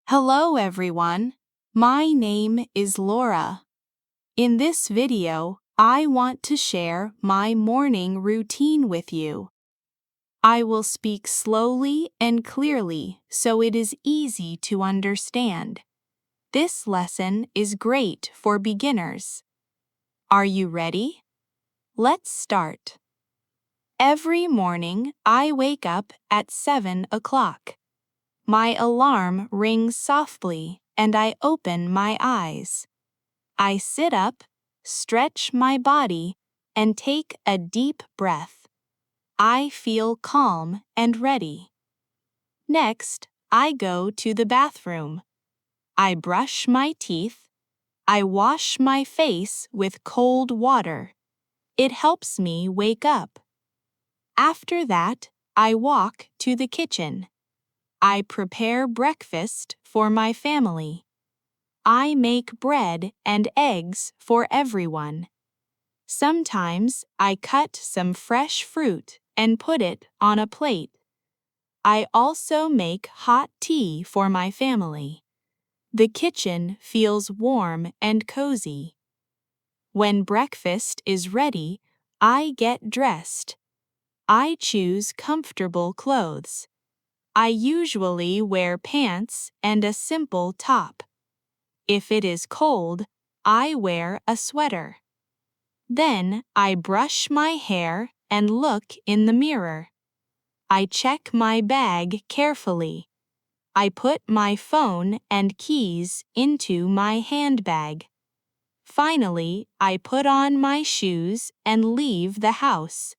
Hello everyone, my name is Laura. In this video, I want to share my morning routine with you. I will speak slowly and clearly so it is easy to understand. This lesson is great for beginners. Are you ready? Let's start. Every morning, I wake up at 7 o'clock. My alarm rings softly and I open my eyes. I sit up, stretch my body, and take a deep breath. I feel calm and ready. Next, I go to the bathroom. I brush my teeth. I wash my face with cold water. It helps me wake up. After that, I walk to the kitchen. I prepare breakfast for my family. I make bread and eggs for everyone. Sometimes I cut some fresh fruit and put it on a plate. I also make hot tea for my family. The kitchen feels warm and cozy. When breakfast is ready, I get dressed. I choose comfortable clothes. I usually wear pants and a simple top. If it is cold, I wear a sweater. Then I brush my hair and look in the mirror. I check my bag carefully. I put my phone and keys into my handbag. Finally, I put on my shoes and leave the house.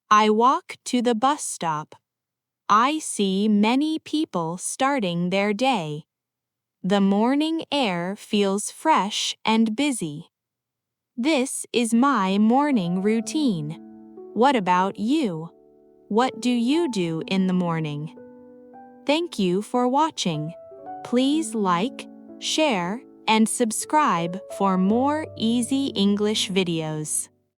I walk to the bus stop. I see many people starting their day. The morning air feels fresh and busy. This is my morning routine. What about you? What do you do in the morning? Thank you for watching. Please like, share, and subscribe for more easy English videos.